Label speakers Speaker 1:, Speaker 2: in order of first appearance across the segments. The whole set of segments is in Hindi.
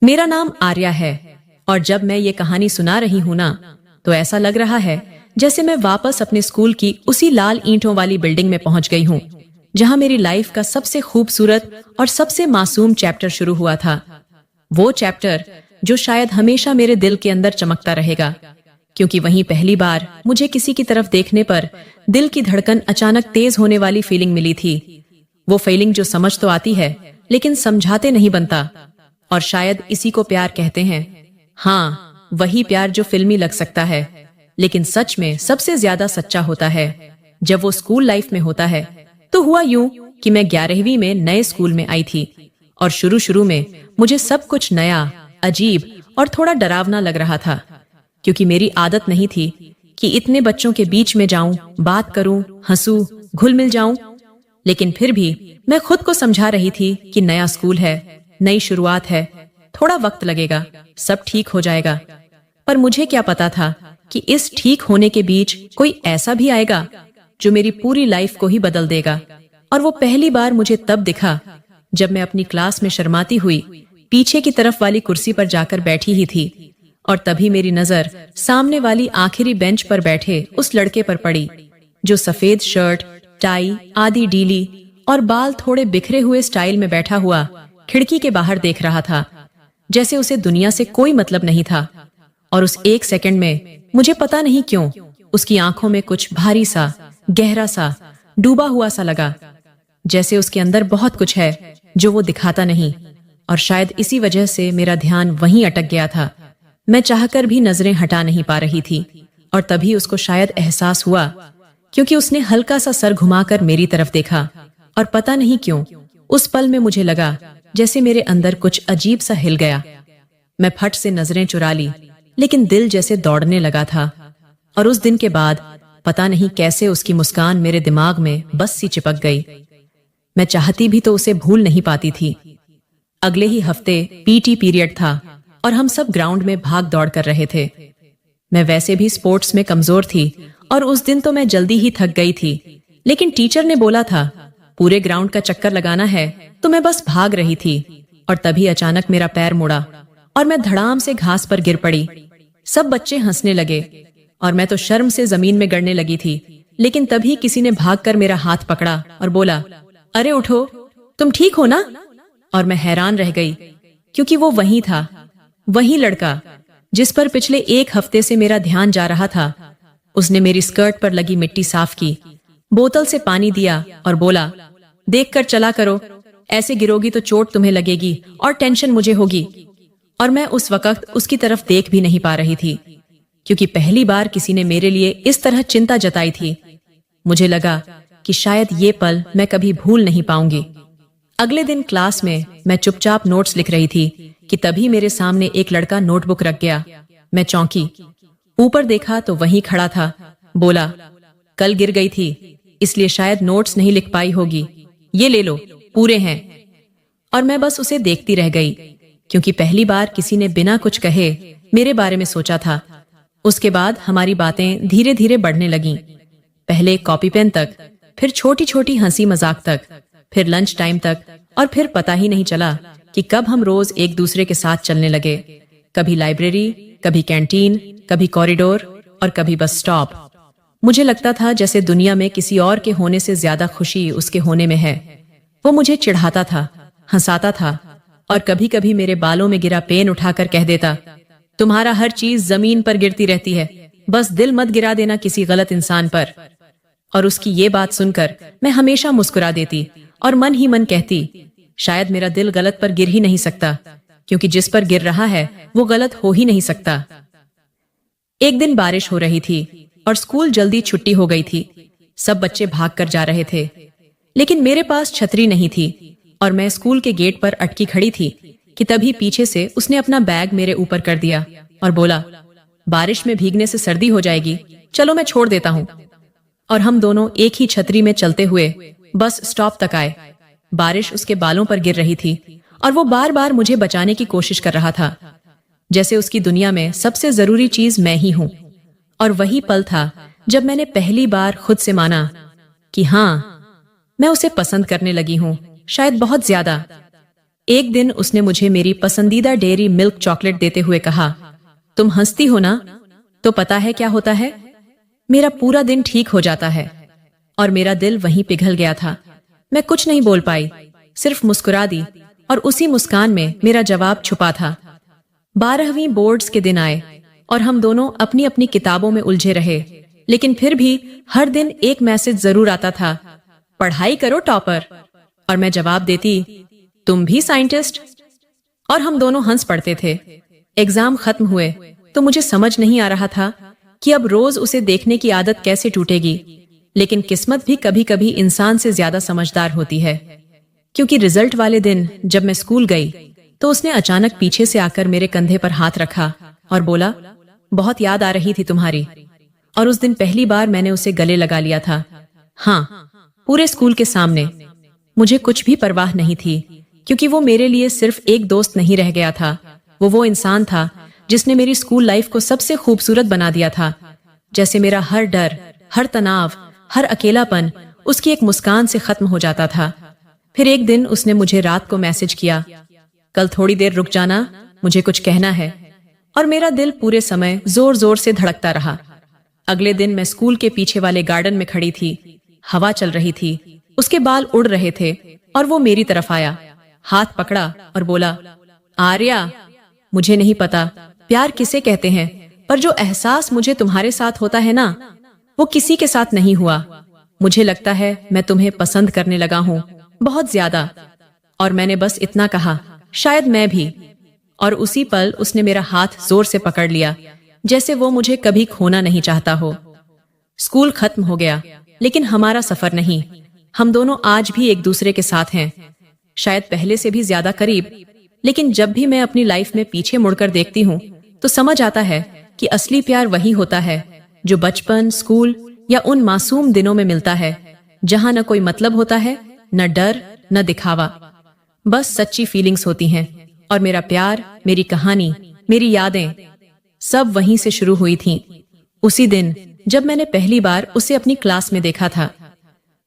Speaker 1: मेरा नाम आर्या है और जब मैं ये कहानी सुना रही हूं ना, तो ऐसा लग रहा है जैसे मैं वापस अपने स्कूल की उसी लाल ईंटों वाली बिल्डिंग में पहुंच गई हूं, जहां मेरी लाइफ का सबसे खूबसूरत और सबसे मासूम चैप्टर शुरू हुआ था। वो चैप्टर जो शायद हमेशा मेरे दिल के अंदर चमकता रहेगा, क्योंकि वहीं पहली बार मुझे किसी की तरफ देखने पर दिल की धड़कन अचानक तेज होने वाली फीलिंग मिली थी। वो फीलिंग जो समझ तो आती है लेकिन समझाते नहीं बनता, और शायद इसी को प्यार कहते हैं। हाँ, वही प्यार जो फिल्मी लग सकता है लेकिन सच में सबसे ज्यादा सच्चा होता है जब वो स्कूल लाइफ में होता है। तो हुआ यूं कि मैं 11वीं में नए स्कूल में आई थी और शुरू शुरू में मुझे सब कुछ नया, अजीब और थोड़ा डरावना लग रहा था, क्योंकि मेरी आदत नहीं थी कि इतने बच्चों के बीच में जाऊं, बात करूं, हंसूं, घुल मिल जाऊं। लेकिन फिर भी मैं खुद को समझा रही थी कि नया स्कूल है, नई शुरुआत है, थोड़ा वक्त लगेगा, सब ठीक हो जाएगा। पर मुझे क्या पता था कि इस ठीक होने के बीच कोई ऐसा भी आएगा जो मेरी पूरी लाइफ को ही बदल देगा। और वो पहली बार मुझे तब दिखा जब मैं अपनी क्लास में शर्माती हुई पीछे की तरफ वाली कुर्सी पर जाकर बैठी ही थी, और तभी मेरी नजर सामने वाली आखिरी बेंच पर बैठे उस लड़के पर पड़ी जो सफेद शर्ट, टाई आदि ढीली और बाल थोड़े बिखरे हुए स्टाइल में बैठा हुआ खिड़की के बाहर देख रहा था, जैसे उसे दुनिया से कोई मतलब नहीं था। और उस एक सेकंड में मुझे पता नहीं क्यों उसकी आंखों में कुछ भारी सा, गहरा सा, डूबा हुआ सा लगा, जैसे उसके अंदर बहुत कुछ है जो वो दिखाता नहीं। और शायद इसी वजह से मेरा ध्यान वहीं अटक गया था। मैं चाहकर भी नजरें हटा नहीं पा रही थी, और तभी उसको शायद एहसास हुआ, क्योंकि उसने हल्का सा सर घुमाकर मेरी तरफ देखा। और पता नहीं क्यों उस पल में मुझे लगा जैसे मेरे अंदर कुछ अजीब सा हिल गया। मैं फट से नजरें चुरा ली, लेकिन दिल जैसे दौड़ने लगा था। और उस दिन के बाद पता नहीं कैसे उसकी मुस्कान मेरे दिमाग में बस सी चिपक गई। मैं चाहती भी तो उसे भूल नहीं पाती थी। अगले ही हफ्ते पीटी पीरियड था और हम सब ग्राउंड में भाग दौड़ कर रहे थे। मैं वैसे भी स्पोर्ट्स में कमजोर थी और उस दिन तो मैं जल्दी ही थक गई थी, लेकिन टीचर ने बोला था पूरे ग्राउंड का चक्कर लगाना है, तो मैं बस भाग रही थी। और तभी अचानक मेरा पैर मुड़ा और मैं धड़ाम से घास पर गिर पड़ी। सब बच्चे हंसने लगे और मैं तो शर्म से जमीन में गिरने लगी थी, लेकिन तभी किसी ने भागकर मेरा हाथ पकड़ा और बोला, अरे उठो, तुम ठीक हो ना? और मैं हैरान रह गई, क्योंकि वो वही था, वही लड़का जिस पर पिछले एक हफ्ते से मेरा ध्यान जा रहा था। उसने मेरी स्कर्ट पर लगी मिट्टी साफ की, बोतल से पानी दिया और बोला, देखकर चला करो, ऐसे गिरोगी तो चोट तुम्हें लगेगी और टेंशन मुझे होगी। और मैं उस वक्त उसकी तरफ देख भी नहीं पा रही थी, क्योंकि पहली बार किसी ने मेरे लिए इस तरह चिंता जताई थी। मुझे लगा कि शायद ये पल मैं कभी भूल नहीं पाऊंगी। अगले दिन क्लास में मैं चुपचाप नोट्स लिख रही थी कि तभी मेरे सामने एक लड़का नोटबुक रख गया। मैं चौंकी, ऊपर देखा तो वहीं खड़ा था। बोला, कल गिर गई थी इसलिए शायद नोट्स नहीं लिख पाई होगी, ये ले लो, पूरे हैं। और मैं बस उसे देखती रह गई, क्योंकि पहली बार किसी ने बिना कुछ कहे मेरे बारे में सोचा था। उसके बाद हमारी बातें धीरे धीरे बढ़ने लगीं, पहले कॉपी पेन तक, फिर छोटी छोटी हंसी मजाक तक, फिर लंच टाइम तक, और फिर पता ही नहीं चला कि कब हम रोज एक दूसरे के साथ चलने लगे। कभी लाइब्रेरी, कभी कैंटीन, कभी कॉरिडोर और कभी बस स्टॉप। मुझे लगता था जैसे दुनिया में किसी और के होने से ज्यादा खुशी उसके होने में है। वो मुझे चिढ़ाता था, हंसाता था, और कभी कभी मेरे बालों में गिरा पेन उठाकर कह देता, तुम्हारा हर चीज जमीन पर गिरती रहती है, बस दिल मत गिरा देना किसी गलत इंसान पर। और उसकी ये बात सुनकर मैं हमेशा मुस्कुरा देती और मन ही मन कहती, शायद मेरा दिल गलत पर गिर ही नहीं सकता, क्योंकि जिस पर गिर रहा है वो गलत हो ही नहीं सकता। एक दिन बारिश हो रही थी और स्कूल जल्दी छुट्टी हो गई थी। सब बच्चे भागकर जा रहे थे, लेकिन मेरे पास छतरी नहीं थी और मैं स्कूल के गेट पर अटकी खड़ी थी कि तभी पीछे से उसने अपना बैग मेरे ऊपर कर दिया और बोला, बारिश में भीगने से सर्दी हो जाएगी, चलो मैं छोड़ देता हूँ। और हम दोनों एक ही छतरी में चलते हुए बस स्टॉप तक आए। बारिश उसके बालों पर गिर रही थी और वो बार बार मुझे बचाने की कोशिश कर रहा था, जैसे उसकी दुनिया में सबसे जरूरी चीज मैं ही हूँ। और वही पल था जब मैंने पहली बार खुद से माना कि हाँ, मैं उसे पसंद करने लगी हूँ, शायद बहुत ज्यादा। एक दिन उसने मुझे मेरी पसंदीदा डेयरी मिल्क चॉकलेट देते हुए कहा, तुम हंसती हो ना? तो पता है क्या होता है? मेरा पूरा दिन ठीक हो जाता है। और मेरा दिल वहीं पिघल गया था। मैं कुछ नहीं बोल पाई, सिर्फ मुस्कुरा दी, और उसी मुस्कान में मेरा जवाब छुपा था। 12वीं बोर्ड्स के दिन आए और हम दोनों अपनी अपनी किताबों में उलझे रहे, लेकिन फिर भी हर दिन एक मैसेज जरूर आता था, पढ़ाई करो टॉपर। और मैं जवाब देती, तुम भी साइंटिस्ट। और हम दोनों हंस पड़ते थे। एग्जाम खत्म हुए तो मुझे समझ नहीं आ रहा था कि अब रोज उसे देखने की आदत कैसे टूटेगी, लेकिन किस्मत भी कभी कभी इंसान से ज्यादा समझदार होती है, क्योंकि रिजल्ट वाले दिन जब मैं स्कूल गई तो उसने अचानक पीछे से आकर मेरे कंधे पर हाथ रखा और बोला, बहुत याद आ रही थी तुम्हारी। और उस दिन पहली बार मैंने उसे गले लगा लिया था। हाँ, पूरे स्कूल के सामने। मुझे कुछ भी परवाह नहीं थी, क्योंकि वो मेरे लिए सिर्फ एक दोस्त नहीं रह गया था, वो इंसान था जिसने मेरी स्कूल लाइफ को सबसे खूबसूरत बना दिया था। जैसे मेरा हर डर, हर तनाव, हर अकेलापन उसकी एक मुस्कान से खत्म हो जाता था। फिर एक दिन उसने मुझे रात को मैसेज किया, कल थोड़ी देर रुक जाना, मुझे कुछ कहना है। और मेरा दिल पूरे समय जोर जोर से धड़कता रहा। अगले दिन मैं स्कूल के पीछे वाले गार्डन में खड़ी थी। हवा चल रही थी, उसके बाल उड़ रहे थे, और वो मेरी तरफ आया, हाथ पकड़ा और बोला, आर्या, मुझे नहीं पता प्यार किसे कहते हैं, पर जो एहसास मुझे तुम्हारे साथ होता है ना, वो किसी के साथ नहीं हुआ। मुझे लगता है मैं तुम्हें पसंद करने लगा हूँ, बहुत ज्यादा। और मैंने बस इतना कहा, शायद मैं भी। और उसी पल उसने मेरा हाथ जोर से पकड़ लिया, जैसे वो मुझे कभी खोना नहीं चाहता हो। स्कूल खत्म हो गया, लेकिन हमारा सफर नहीं। हम दोनों आज भी एक दूसरे के साथ हैं, शायद पहले से भी ज्यादा करीब। लेकिन जब भी मैं अपनी लाइफ में पीछे मुड़कर देखती हूँ तो समझ आता है कि असली प्यार वही होता है जो बचपन, स्कूल या उन मासूम दिनों में मिलता है, जहाँ न कोई मतलब होता है, न डर, न दिखावा, बस सच्ची फीलिंग्स होती हैं। और मेरा प्यार, मेरी कहानी, मेरी यादें सब वहीं से शुरू हुई थीं। उसी दिन जब मैंने पहली बार उसे अपनी क्लास में देखा था।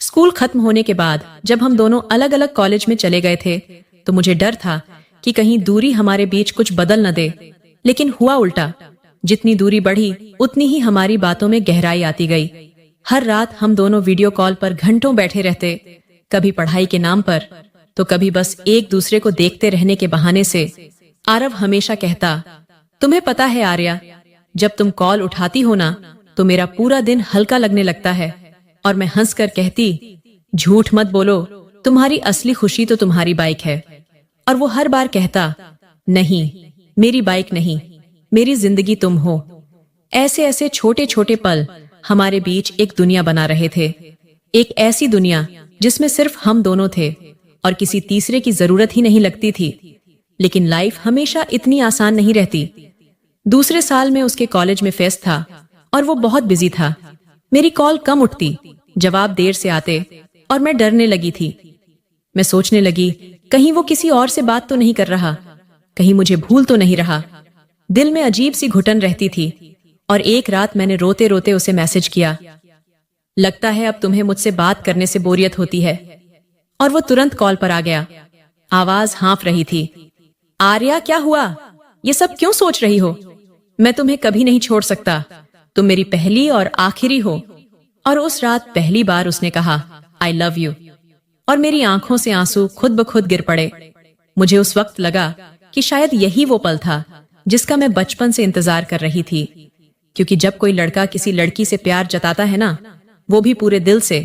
Speaker 1: स्कूल खत्म होने के बाद जब हम दोनों अलग अलग कॉलेज में चले गए थे तो मुझे डर था कि कहीं दूरी हमारे बीच कुछ बदल न दे, लेकिन हुआ उल्टा। जितनी दूरी बढ़ी उतनी ही हमारी बातों में गहराई आती गई। हर रात हम दोनों वीडियो कॉल पर घंटों बैठे रहते, कभी पढ़ाई के नाम पर तो कभी बस एक दूसरे को देखते रहने के बहाने से। आरव हमेशा कहता, तुम्हें पता है आर्या, जब तुम कॉल उठाती हो ना तो मेरा पूरा दिन हल्का लगने लगता है। और मैं हंसकर कहती, झूठ मत बोलो, तुम्हारी असली खुशी तो तुम्हारी बाइक है। और वो हर बार कहता, नहीं, मेरी बाइक नहीं, मेरी जिंदगी तुम हो। ऐसे ऐसे छोटे छोटे पल हमारे बीच एक दुनिया बना रहे थे, एक ऐसी दुनिया जिसमें सिर्फ हम दोनों थे और किसी तीसरे की जरूरत ही नहीं लगती थी। लेकिन लाइफ हमेशा इतनी आसान नहीं रहती। दूसरे साल में उसके कॉलेज में फेस्ट था और वो बहुत बिजी था। मेरी कॉल कम उठती, जवाब देर से आते, और मैं डरने लगी थी। मैं सोचने लगी, कहीं वो किसी और से बात तो नहीं कर रहा, कहीं मुझे भूल तो नहीं रहा। दिल में अजीब सी घुटन रहती थी। और एक रात मैंने रोते रोते उसे मैसेज किया, लगता है अब तुम्हें मुझसे बात करने से बोरियत होती है। और वो तुरंत कॉल पर आ गया, आवाज हाँफ रही थी, आर्या क्या हुआ, ये सब क्यों सोच रही हो? मैं तुम्हें कभी नहीं छोड़ सकता, तुम मेरी पहली और आखिरी हो। और उस रात पहली बार उसने कहा, आई लव यू। और मेरी आंखों से आंसू खुद ब खुद गिर पड़े। मुझे उस वक्त लगा कि शायद यही वो पल था जिसका मैं बचपन से इंतजार कर रही थी। क्योंकि जब कोई लड़का किसी लड़की से प्यार जताता है ना, वो भी पूरे दिल से,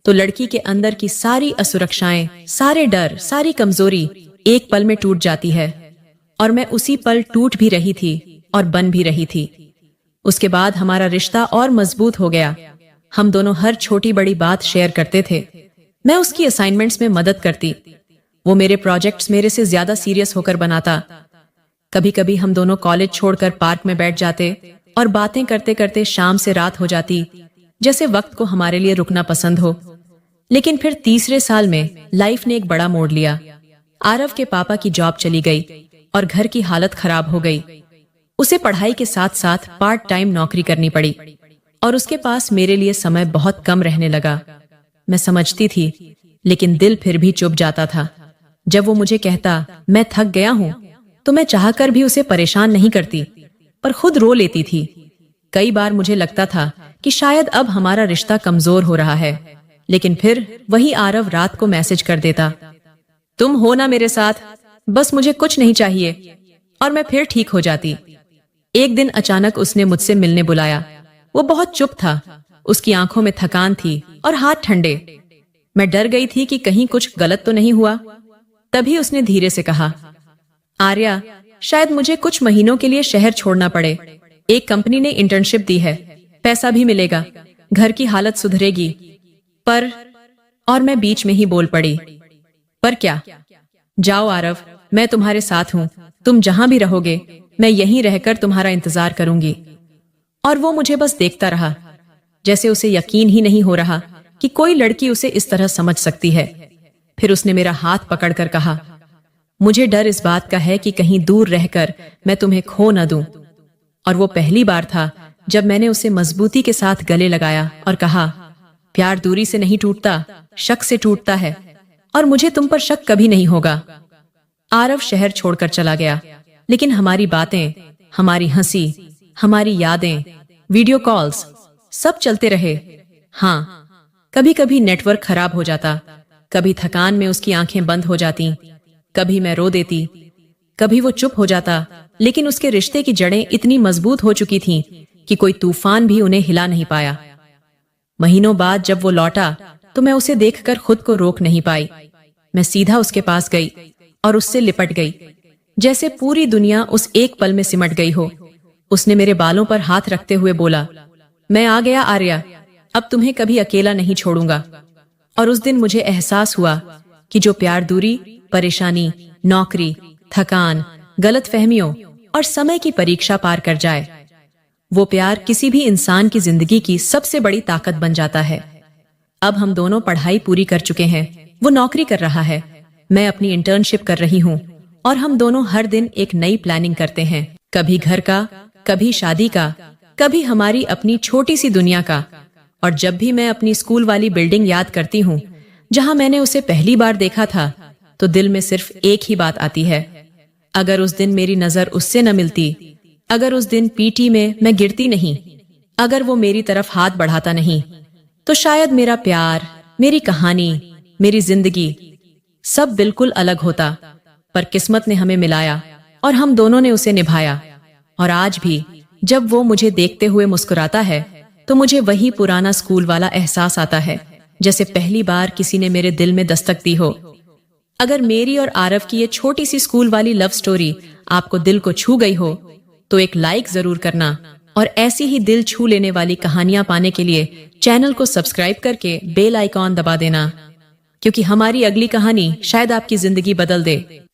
Speaker 1: तो लड़की के अंदर की सारी असुरक्षाएं, सारे डर, सारी कमजोरी एक पल में टूट जाती है। और मैं उसी पल टूट भी रही थी और बन भी रही थी। उसके बाद हमारा रिश्ता और मजबूत हो गया। हम दोनों हर छोटी बड़ी बात शेयर करते थे। मैं उसकी असाइनमेंट्स में मदद करती, वो मेरे प्रोजेक्ट्स मेरे से ज्यादा सीरियस होकर बनाता। कभी कभी हम दोनों कॉलेज छोड़कर पार्क में बैठ जाते और बातें करते करते शाम से रात हो जाती, जैसे वक्त को हमारे लिए रुकना पसंद हो। लेकिन फिर तीसरे साल में लाइफ ने एक बड़ा मोड़ लिया। आरव के पापा की जॉब चली गई और घर की हालत खराब हो गई। उसे पढ़ाई के साथ साथ पार्ट टाइम नौकरी करनी पड़ी और उसके पास मेरे लिए समय बहुत कम रहने लगा। मैं समझती थी, लेकिन दिल फिर भी चुप जाता था। जब वो मुझे कहता मैं थक गया हूं, तो मैं चाहकर भी उसे परेशान नहीं करती, पर खुद रो लेती थी। कई बार मुझे लगता था कि शायद अब हमारा रिश्ता कमजोर हो रहा है, लेकिन फिर वही आरव रात को मैसेज कर देता, तुम हो ना मेरे साथ, बस मुझे कुछ नहीं चाहिए, और मैं फिर ठीक हो जाती। एक दिन अचानक उसने मुझसे मिलने बुलाया। वो बहुत चुप था, उसकी आंखों में थकान थी और हाथ ठंडे। मैं डर गई थी कि कहीं कुछ गलत तो नहीं हुआ। तभी उसने धीरे से कहा, आर्या, शायद मुझे कुछ महीनों के लिए शहर छोड़ना पड़े। एक कंपनी ने इंटर्नशिप दी है, पैसा भी मिलेगा, घर की हालत सुधरेगी, पर। और मैं बीच में ही बोल पड़ी, पर क्या? जाओ आरव, मैं तुम्हारे साथ हूं, तुम जहां भी रहोगे मैं यहीं रहकर तुम्हारा इंतजार करूंगी। और वो मुझे बस देखता रहा, जैसे उसे यकीन ही नहीं हो रहा कि कोई लड़की उसे इस तरह समझ सकती है। फिर उसने मेरा हाथ पकड़कर कहा, मुझे डर इस बात का है कि कहीं दूर रहकर मैं तुम्हें खो न दूं। और वो पहली बार था जब मैंने उसे मजबूती के साथ गले लगाया और कहा, प्यार दूरी से नहीं टूटता, शक से टूटता है, और मुझे तुम पर शक कभी नहीं होगा। आरव शहर छोड़कर चला गया, लेकिन हमारी बातें, हमारी हंसी, हमारी यादें, वीडियो कॉल्स, सब चलते रहे। हाँ, कभी कभी नेटवर्क खराब हो जाता, कभी थकान में उसकी आंखें बंद हो जाती, कभी मैं रो देती, कभी वो चुप हो जाता, लेकिन उसके रिश्ते की जड़ें इतनी मजबूत हो चुकी थीं कि कोई तूफान भी उन्हें हिला नहीं पाया। महीनों बाद जब वो लौटा तो मैं उसे देखकर खुद को रोक नहीं पाई। मैं सीधा उसके पास गई और उससे लिपट गई, जैसे पूरी दुनिया उस एक पल में सिमट गई हो। उसने मेरे बालों पर हाथ रखते हुए बोला, मैं आ गया आर्या, अब तुम्हें कभी अकेला नहीं छोड़ूंगा। और उस दिन मुझे एहसास हुआ कि जो प्यार दूरी, परेशानी, नौकरी, थकान, गलतफहमियों और समय की परीक्षा पार कर जाए, वो प्यार किसी भी इंसान की जिंदगी की सबसे बड़ी ताकत बन जाता है। अब हम दोनों पढ़ाई पूरी कर चुके हैं, वो नौकरी कर रहा है, मैं अपनी इंटर्नशिप कर रही हूँ, और हम दोनों हर दिन एक नई प्लानिंग करते हैं, कभी घर का, कभी शादी का, कभी हमारी अपनी छोटी सी दुनिया का। और जब भी मैं अपनी स्कूल वाली बिल्डिंग याद करती हूँ जहां मैंने उसे पहली बार देखा था, तो दिल में सिर्फ एक ही बात आती है, अगर उस दिन मेरी नजर उससे न मिलती, अगर उस दिन पीटी में मैं गिरती नहीं, अगर वो मेरी तरफ हाथ बढ़ाता नहीं, तो शायद मेरा प्यार, मेरी कहानी, मेरी जिंदगी सब बिल्कुल अलग होता। पर किस्मत ने हमें मिलाया और हम दोनों ने उसे निभाया। और आज भी जब वो मुझे देखते हुए मुस्कुराता है तो मुझे वही पुराना स्कूल वाला एहसास आता है, जैसे पहली बार किसी ने मेरे दिल में दस्तक दी हो। अगर मेरी और आरव की ये छोटी सी स्कूल वाली लव स्टोरी आपको दिल को छू गई हो तो एक लाइक जरूर करना, और ऐसी ही दिल छू लेने वाली कहानियां पाने के लिए चैनल को सब्सक्राइब करके बेल आइकॉन दबा देना, क्योंकि हमारी अगली कहानी शायद आपकी जिंदगी बदल दे।